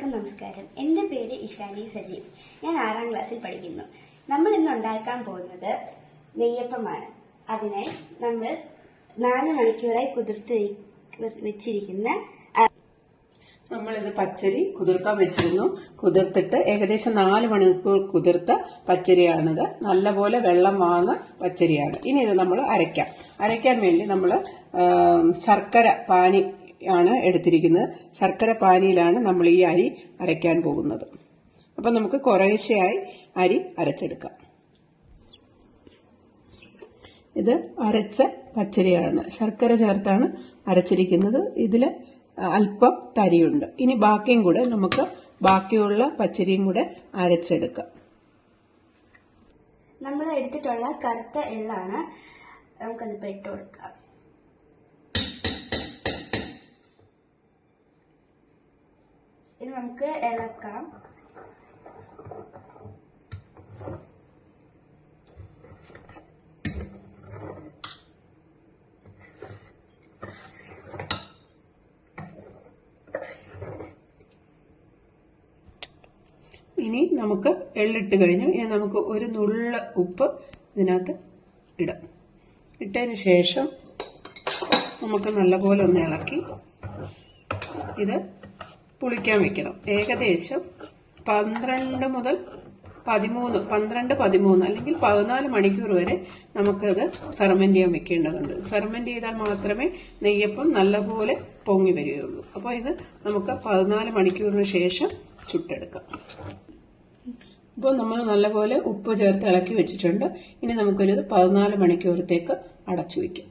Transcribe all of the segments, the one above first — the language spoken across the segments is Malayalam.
എല്ലാവർക്കും നമസ്കാരം. എൻ്റെ പേര് ഇഷാനി സജീവ്. ഞാൻ 6ാം ക്ലാസ്സിൽ പഠിക്കുന്നു. നമ്മൾ ഇന്ന് ഉണ്ടാക്കാൻ പോകുന്നത് നെയ്യപ്പമാണ്. അതിനായി നമ്മൾ 4 മണിക്കൂറായി കുതിർത്ത് വെച്ചിരിക്കുന്ന നമ്മളിത് പച്ചരി കുതിർക്കാൻ വെച്ചിരുന്നു. കുതിർത്തിട്ട് ഏകദേശം 4 മണിക്കൂർ കുതിർത്ത പച്ചരിയാണിത്. നല്ലപോലെ വെള്ളം വാങ്ങ പച്ചരിയാണ്. ഇനി ഇത് നമ്മൾ അരയ്ക്കാൻ വേണ്ടി നമ്മൾ ശർക്കര പാനി ആണ് എടുത്തിരിക്കുന്നത്. ശർക്കര പാനിയിലാണ് നമ്മൾ ഈ അരി അരയ്ക്കാൻ പോകുന്നത്. അപ്പൊ നമുക്ക് കുറേശ്ശെയായി അരി അരച്ചെടുക്കാം. ഇത് അരച്ച പച്ചരിയാണ്, ശർക്കര ചേർത്താണ് അരച്ചിരിക്കുന്നത്. ഇതിൽ അല്പം തരിയുണ്ട്. ഇനി ബാക്കിയും കൂടെ നമുക്ക് ബാക്കിയുള്ള പച്ചരിയും കൂടെ അരച്ചെടുക്കാം. നമ്മൾ എടുത്തിട്ടുള്ള കറുത്ത എള്ളാണ്, നമുക്കതിപ്പോൾ ഇട്ട് കൊടുക്കാം. ഇത് നമുക്ക് ഇളക്കാം. ഇനി നമുക്ക് എള്ളിട്ട് കഴിഞ്ഞു. ഇനി നമുക്ക് ഒരു നുള്ള ഉപ്പ് ഇതിനകത്ത് ഇടാം. ഇട്ടതിന് ശേഷം നമുക്ക് നല്ലപോലെ ഒന്ന് ഇളക്കി ഇത് പുളിക്കാൻ വെക്കണം. ഏകദേശം 12 മുതൽ 13 അല്ലെങ്കിൽ 14 മണിക്കൂർ വരെ നമുക്കത് ഫെർമെന്റ് ചെയ്യാൻ വെക്കേണ്ടതുണ്ട്. ഫെർമെന്റ് ചെയ്താൽ മാത്രമേ നെയ്യപ്പം നല്ലപോലെ പൊങ്ങി വരികയുള്ളൂ. അപ്പോൾ ഇത് നമുക്ക് 14 മണിക്കൂറിന് ശേഷം ചുട്ടെടുക്കാം. ഇപ്പോൾ നമ്മൾ നല്ലപോലെ ഉപ്പ് ചേർത്ത് ഇളക്കി വെച്ചിട്ടുണ്ട്. ഇനി നമുക്കൊരു 14 മണിക്കൂറത്തേക്ക് അടച്ചു വയ്ക്കാം.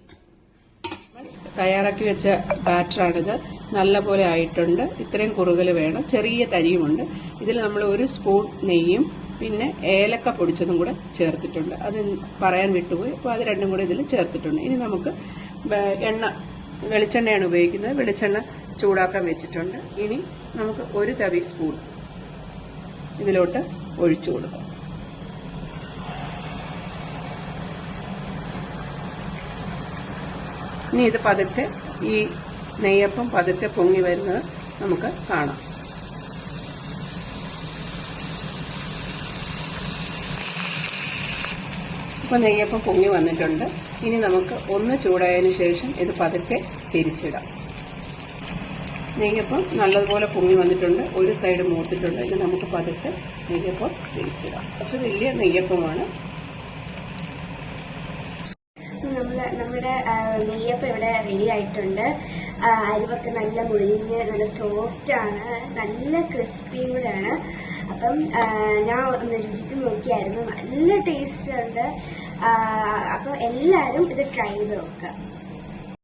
തയ്യാറാക്കി വെച്ച ബാറ്ററാണിത്. നല്ലപോലെ ആയിട്ടുണ്ട്. ഇത്രയും കുറുകൽ വേണം. ചെറിയ തരിയുമുണ്ട്. ഇതിൽ നമ്മൾ 1 സ്പൂൺ നെയ്യും പിന്നെ ഏലക്ക പൊടിച്ചതും കൂടെ ചേർത്തിട്ടുണ്ട്. അത് പറയാൻ വിട്ടുപോയി. അപ്പോൾ അത് രണ്ടും കൂടെ ഇതിൽ ചേർത്തിട്ടുണ്ട്. ഇനി നമുക്ക് വെളിച്ചെണ്ണയാണ് ഉപയോഗിക്കുന്നത്. വെളിച്ചെണ്ണ ചൂടാക്കാൻ വെച്ചിട്ടുണ്ട്. ഇനി നമുക്ക് 1 ടേബിൾ സ്പൂൺ ഇതിലോട്ട് ഒഴിച്ചു കൊടുക്കാം. ഇനി ഇത് പതുക്കെ ഈ നെയ്യപ്പം പതുക്കെ പൊങ്ങി വരുന്നത് നമുക്ക് കാണാം. ഇപ്പോൾ നെയ്യപ്പം പൊങ്ങി വന്നിട്ടുണ്ട്. ഇനി നമുക്ക് ഒന്ന് ചൂടായതിനു ശേഷം ഇത് പതുക്കെ തിരിച്ചിടാം. നെയ്യപ്പം നല്ലതുപോലെ പൊങ്ങി വന്നിട്ടുണ്ട്. ഒരു സൈഡ് മൂത്തിട്ടുണ്ട്. ഇനി നമുക്ക് പതുക്കെ നെയ്യപ്പം തിരിച്ചിടാം. കുറച്ച് വലിയ നെയ്യപ്പമാണ്. നമ്മുടെ നെയ്യപ്പം ഇവിടെ റെഡി ആയിട്ടുണ്ട്. അരിവൊക്കെ നല്ല മുരിഞ്ഞ് നല്ല സോഫ്റ്റ് ആണ്, നല്ല ക്രിസ്പിയും കൂടെയാണ്. അപ്പം ഞാൻ ഒന്ന് രുചിച്ച് നോക്കിയായിരുന്നു, നല്ല ടേസ്റ്റ് ഉണ്ട്. അപ്പം എല്ലാവരും ഇത് ട്രൈ ചെയ്ത് നോക്കുക.